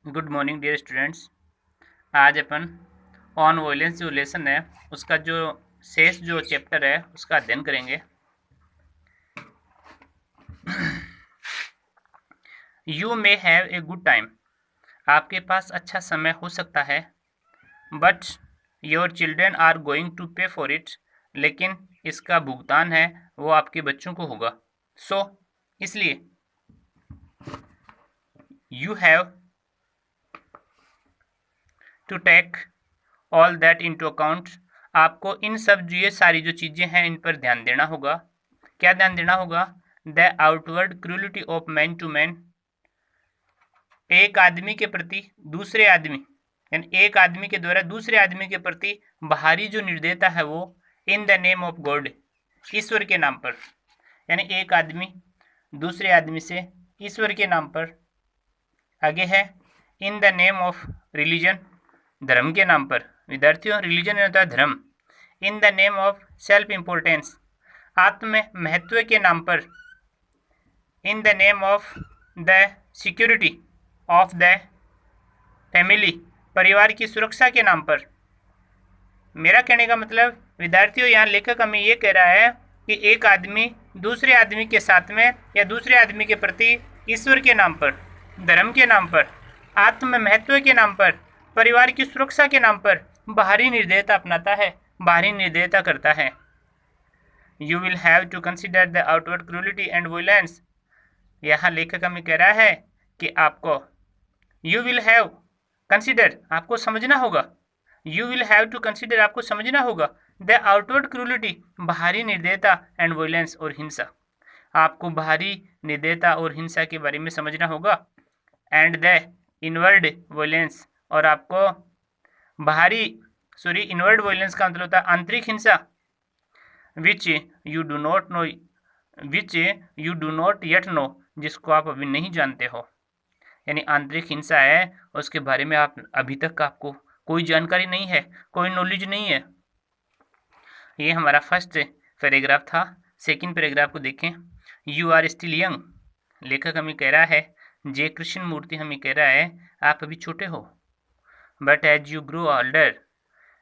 Good morning dear students. आज अपन on violence जो लेसन है उसका जो शेष जो चैप्टर है उसका अध्ययन करेंगे। You may have a good time, आपके पास अच्छा समय हो सकता है। But your children are going to pay for it, लेकिन इसका भुगतान है वो आपके बच्चों को होगा। सो इसलिए you have to take all that into account, आपको इन सब ये सारी जो चीज़ें हैं इन पर ध्यान देना होगा। क्या ध्यान देना होगा? The outward cruelty of man to man, एक आदमी के प्रति दूसरे आदमी, यानी एक आदमी के द्वारा दूसरे आदमी के प्रति बाहरी जो निर्दयता है वो in the name of God, ईश्वर के नाम पर। यानी एक आदमी दूसरे आदमी से ईश्वर के नाम पर, आगे है इन द नेम ऑफ रिलीजन, धर्म के नाम पर। विद्यार्थियों, रिलीजन होता है धर्म। इन the name of self importance, आत्म महत्व के नाम पर। इन the name of the security of the family, परिवार की सुरक्षा के नाम पर। मेरा कहने का मतलब विद्यार्थियों, यहाँ लेखक हमें ये कह रहा है कि एक आदमी दूसरे आदमी के साथ में या दूसरे आदमी के प्रति ईश्वर के नाम पर, धर्म के नाम पर, आत्म महत्व के नाम पर, परिवार की सुरक्षा के नाम पर बाहरी निर्दयता अपनाता है, बाहरी निर्दयता करता है। You will have to consider the outward cruelty and violence, यहाँ लेखक हमें कह रहा है कि आपको यू विल हैव कंसिडर, आपको समझना होगा। You will have to consider, आपको समझना होगा द आउटवर्ड क्रूलिटी, बाहरी निर्दयता, एंड वायलेंस, और हिंसा। आपको बाहरी निर्दयता और हिंसा के बारे में समझना होगा। एंड द इनवर्ड वायलेंस, और आपको इनवर्ड वायलेंस का मतलब होता है आंतरिक हिंसा। Which you do not yet know, जिसको आप अभी नहीं जानते हो। यानी आंतरिक हिंसा है उसके बारे में आप अभी तक आपको कोई जानकारी नहीं है, कोई नॉलेज नहीं है। ये हमारा फर्स्ट पैराग्राफ था। सेकंड पैराग्राफ को देखें। यू आर स्टिल यंग, लेखक हमें कह रहा है, जे कृष्ण मूर्ति हमें कह रहा है आप अभी छोटे हो। But as you grow older,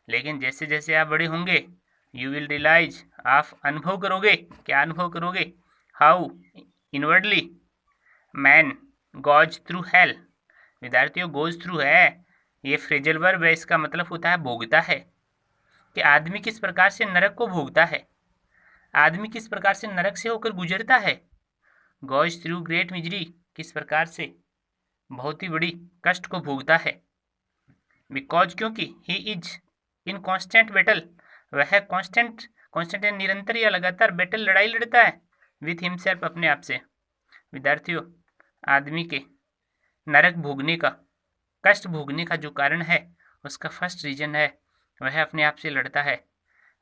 लेकिन जैसे जैसे आप बड़े होंगे, यू विल रियलाइज, आप अनुभव करोगे। क्या अनुभव करोगे? How inwardly man goes through hell. विद्यार्थियों, गोज थ्रू है ये फ्रेजल वर्ब है, इसका मतलब होता है भोगता है, कि आदमी किस प्रकार से नरक को भोगता है, आदमी किस प्रकार से नरक से होकर गुजरता है। गोज थ्रू ग्रेट मिजरी, किस प्रकार से बहुत ही बड़ी कष्ट को भोगता है। बिकॉज, क्योंकि he is in constant battle, वह कॉन्स्टेंट निरंतर या लगातार बैटल, लड़ाई लड़ता है विथ हिमसेल्फ, अपने आप से। विद्यार्थियों, आदमी के नरक भोगने का, कष्ट भोगने का जो कारण है उसका फर्स्ट रीजन है वह अपने आप से लड़ता है।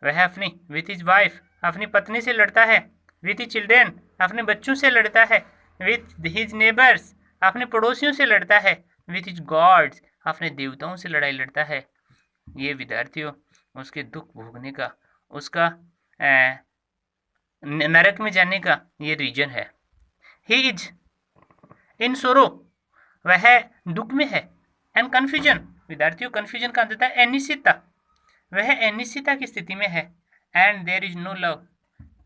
वह अपनी विथ हिज वाइफ, अपनी पत्नी से लड़ता है। विथ हिज चिल्ड्रेन, अपने बच्चों से लड़ता है। विथ हिज नेबर्स, अपने पड़ोसियों से लड़ता है। विथ हिज गॉड्स, अपने देवताओं से लड़ाई लड़ता है। ये विद्यार्थियों उसके दुख भोगने का, उसका नरक में जाने का ये रीजन है। ही इज इन सोरो, वह दुख में है। एंड कन्फ्यूजन, विद्यार्थियों कन्फ्यूजन का अर्थ है अनिश्चितता, वह अनिश्चितता की स्थिति में है। And there is no love,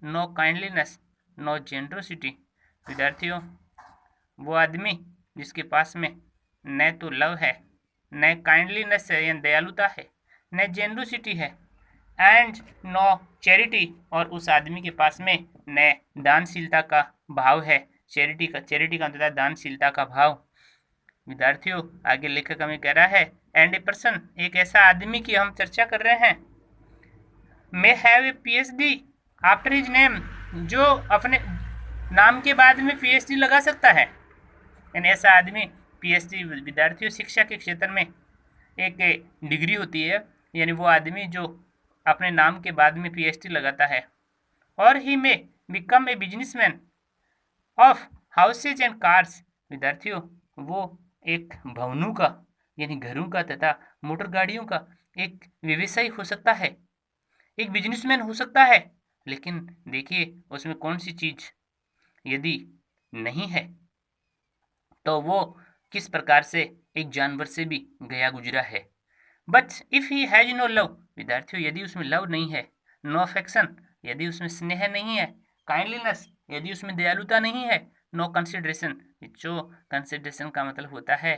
no kindliness, no generosity. विद्यार्थियों, वो आदमी जिसके पास में न तो लव है, न काइंडलीनेस है या दयालुता है, न जेनरोसिटी है, एंड नो चैरिटी, और उस आदमी के पास में न दानशीलता का भाव है। चैरिटी का मतलब है दानशीलता का भाव। विद्यार्थियों, आगे लेखक हमें कह रहा है, एंड ए पर्सन, एक ऐसा आदमी की हम चर्चा कर रहे हैं, मे have A PhD after his name, जो अपने नाम के बाद में पीएचडी लगा सकता है। यानी ऐसा आदमी पीएचडी, विद्यार्थियों शिक्षा के क्षेत्र में एक डिग्री होती है, यानी वो आदमी जो अपने नाम के बाद में पीएचडी लगाता है। और he may become a businessman of houses and cars, विद्यार्थियों वो एक भवनों का, यानी घरों का तथा मोटर गाड़ियों का एक व्यवसायी हो सकता है, एक बिजनेसमैन हो सकता है। लेकिन देखिए उसमें कौन सी चीज यदि नहीं है तो वो किस प्रकार से एक जानवर से भी गया गुजरा है। But if he has no love, विद्यार्थियों यदि उसमें लव नहीं है, नो अफेक्शन यदि उसमें स्नेह नहीं है, काइंडलीनेस यदि उसमें दयालुता नहीं है, नो कंसिडरेशन, जो कंसिडरेशन का मतलब होता है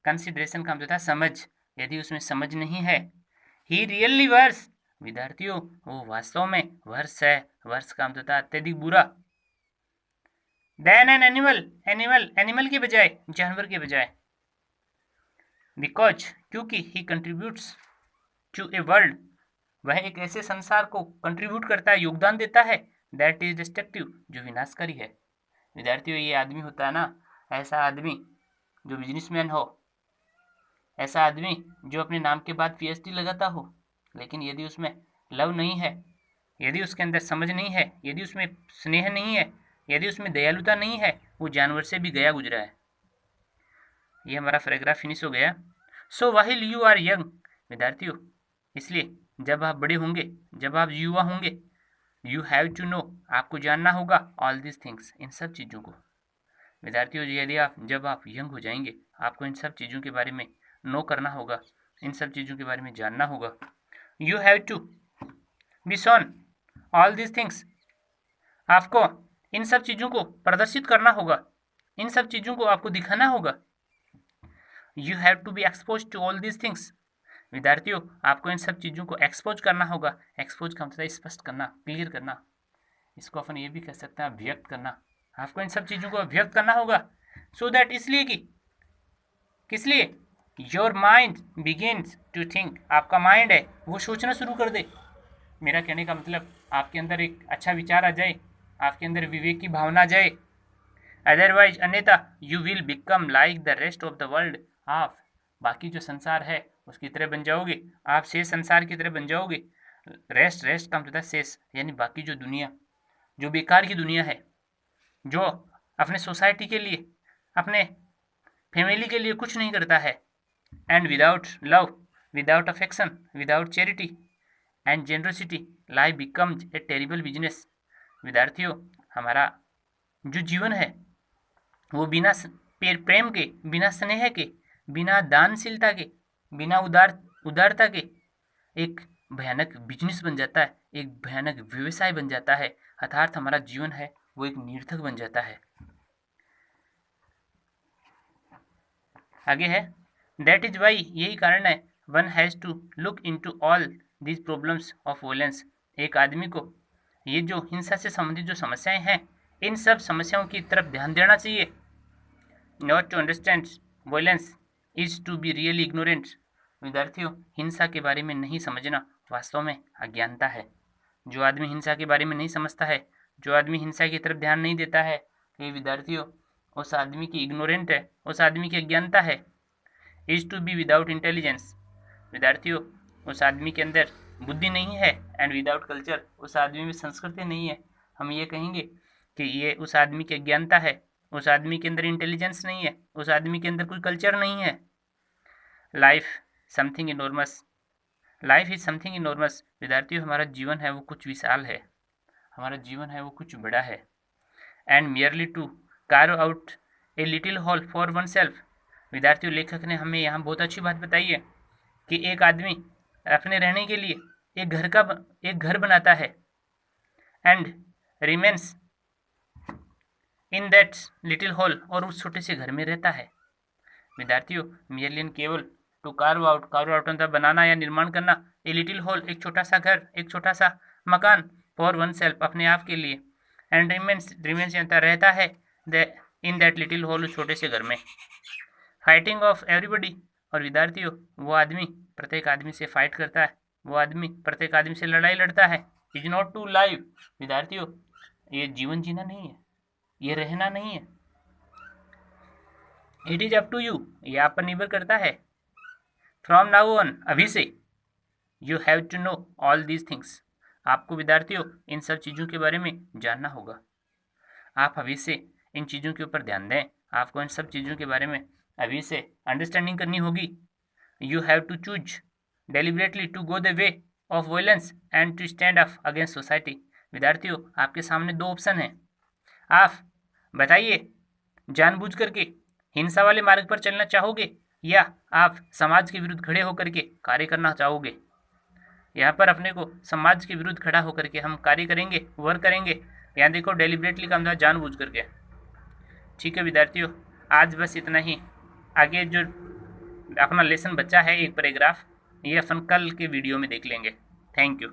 कंसिडरेशन का मतलब होता है समझ, यदि उसमें समझ नहीं है, ही रियली वर्स, विद्यार्थियों वो वास्तव में वर्स है। वर्स का मतलब होता है अत्यधिक बुरा। देन एन एनिमल के बजाय, जानवर के बजाय, बिकॉज क्योंकि ही कंट्रीब्यूट्स टू ए वर्ल्ड, वह एक ऐसे संसार को कंट्रीब्यूट करता है, योगदान देता है, दैट इज डिस्ट्रक्टिव, जो विनाशकारी है। विद्यार्थियों ये आदमी होता है ना, ऐसा आदमी जो बिजनेसमैन हो, ऐसा आदमी जो अपने नाम के बाद पीएचडी लगाता हो, लेकिन यदि उसमें लव नहीं है, यदि उसके अंदर समझ नहीं है, यदि उसमें स्नेह नहीं है, यदि उसमें दयालुता नहीं है, वो जानवर से भी गया गुजरा है। ये हमारा पैराग्राफ फिनिश हो गया। So while you are young, विद्यार्थियों इसलिए जब आप बड़े होंगे, जब आप युवा होंगे, यू हैव टू नो, आपको जानना होगा, ऑल दिस थिंग्स, इन सब चीज़ों को। विद्यार्थियों यदि आप जब आप यंग हो जाएंगे, आपको इन सब चीज़ों के बारे में नो करना होगा, इन सब चीज़ों के बारे में जानना होगा। You have to be shown all this things, आपको इन सब चीज़ों को प्रदर्शित करना होगा, इन सब चीज़ों को आपको दिखाना होगा। You have to be expose to all this things, विद्यार्थियों आपको इन सब चीज़ों को एक्सपोज करना होगा। एक्सपोज का मतलब स्पष्ट करना, क्लियर करना, इसको अपन ये भी कह सकते हैं व्यक्त करना। आपको इन सब चीज़ों को व्यक्त करना होगा। सो दैट, इसलिए कि किस लिए, your mind begins to think, आपका माइंड है वो सोचना शुरू कर दे। मेरा कहने का मतलब आपके अंदर एक अच्छा विचार आ जाए, आपके अंदर विवेक की भावना आ जाए। अदरवाइज अन्यथा you will become like the rest of the world, आप बाकी जो संसार है उसकी तरह बन जाओगे, आप शेष संसार की तरह बन जाओगे। रेस्ट का मतलब शेष, यानी बाकी जो दुनिया, जो बेकार की दुनिया है, जो अपने सोसाइटी के लिए, अपने फैमिली के लिए कुछ नहीं करता है। And without love, without affection, without charity and generosity, life becomes a terrible business. विद्यार्थियों हमारा जो जीवन है वो बिना प्रेम के, बिना स्नेह के, बिना दानशीलता के, बिना उदारता के एक भयानक बिजनेस बन जाता है, एक भयानक व्यवसाय बन जाता है। अर्थात हमारा जीवन है वो एक निरर्थक बन जाता है। आगे है, दैट इज वाई, यही कारण है, one has to look into all these problems of violence, एक आदमी को ये जो हिंसा से संबंधित जो समस्याएं हैं, इन सब समस्याओं की तरफ ध्यान देना चाहिए। Not to understand violence is to be really ignorant, विद्यार्थियों हिंसा के बारे में नहीं समझना वास्तव में अज्ञानता है। जो आदमी हिंसा के बारे में नहीं समझता है, जो आदमी हिंसा की तरफ ध्यान नहीं देता है, ये विद्यार्थियों उस आदमी की इग्नोरेंट है, उस आदमी की अज्ञानता है। Is to be without intelligence, विद्यार्थियों उस आदमी के अंदर बुद्धि नहीं है। एंड विदाउट कल्चर, उस आदमी में संस्कृति नहीं है। हम ये कहेंगे कि ये उस आदमी की अज्ञानता है, उस आदमी के अंदर इंटेलिजेंस नहीं है, उस आदमी के अंदर कोई कल्चर नहीं है। Life something enormous, life is something enormous, विद्यार्थियों हमारा जीवन है वो कुछ विशाल है, हमारा जीवन है वो कुछ बड़ा है। And merely to carve out a little hole for oneself, विद्यार्थियों लेखक ने हमें यहाँ बहुत अच्छी बात बताई है कि एक आदमी अपने रहने के लिए एक घर बनाता है, and remains in that little hall, और उस छोटे से घर में रहता है। विद्यार्थियों मियरली केवल टू कार्व आउट मतलब बनाना या निर्माण करना, ए लिटिल हॉल एक छोटा सा घर, एक छोटा सा मकान, फॉर वन सेल्फ अपने आप के लिए, एंड रिमेन्स रहता है इन दैट लिटिल हॉल उस छोटे से घर में। फाइटिंग ऑफ एवरीबडी, और विद्यार्थियों वो आदमी प्रत्येक आदमी से फाइट करता है, वो आदमी प्रत्येक आदमी से लड़ाई लड़ता है। इज नॉट टू लाइव, विद्यार्थियों ये जीवन जीना नहीं है, ये रहना नहीं है। It is up to you, ये आप पर निर्भर करता है। फ्रॉम नाउ ऑन, अभी से, you have to know all these things, आपको विद्यार्थियों इन सब चीज़ों के बारे में जानना होगा। आप अभी से इन चीज़ों के ऊपर ध्यान दें, आपको इन सब चीज़ों के बारे में अभी से अंडरस्टैंडिंग करनी होगी। You have to choose deliberately to go the way of violence and to stand up against society, विद्यार्थियों आपके सामने दो ऑप्शन हैं, आप बताइए जानबूझ करके हिंसा वाले मार्ग पर चलना चाहोगे या आप समाज के विरुद्ध खड़े होकर के कार्य करना चाहोगे? यहाँ पर अपने को समाज के विरुद्ध खड़ा होकर के हम कार्य करेंगे, वर्क करेंगे। यहाँ देखो डेलिबरेटली काम था, जानबूझ करके। ठीक है विद्यार्थियों, आज बस इतना ही। आगे जो अपना लेसन बचा है एक पैराग्राफ, ये अपन कल के वीडियो में देख लेंगे। Thank you.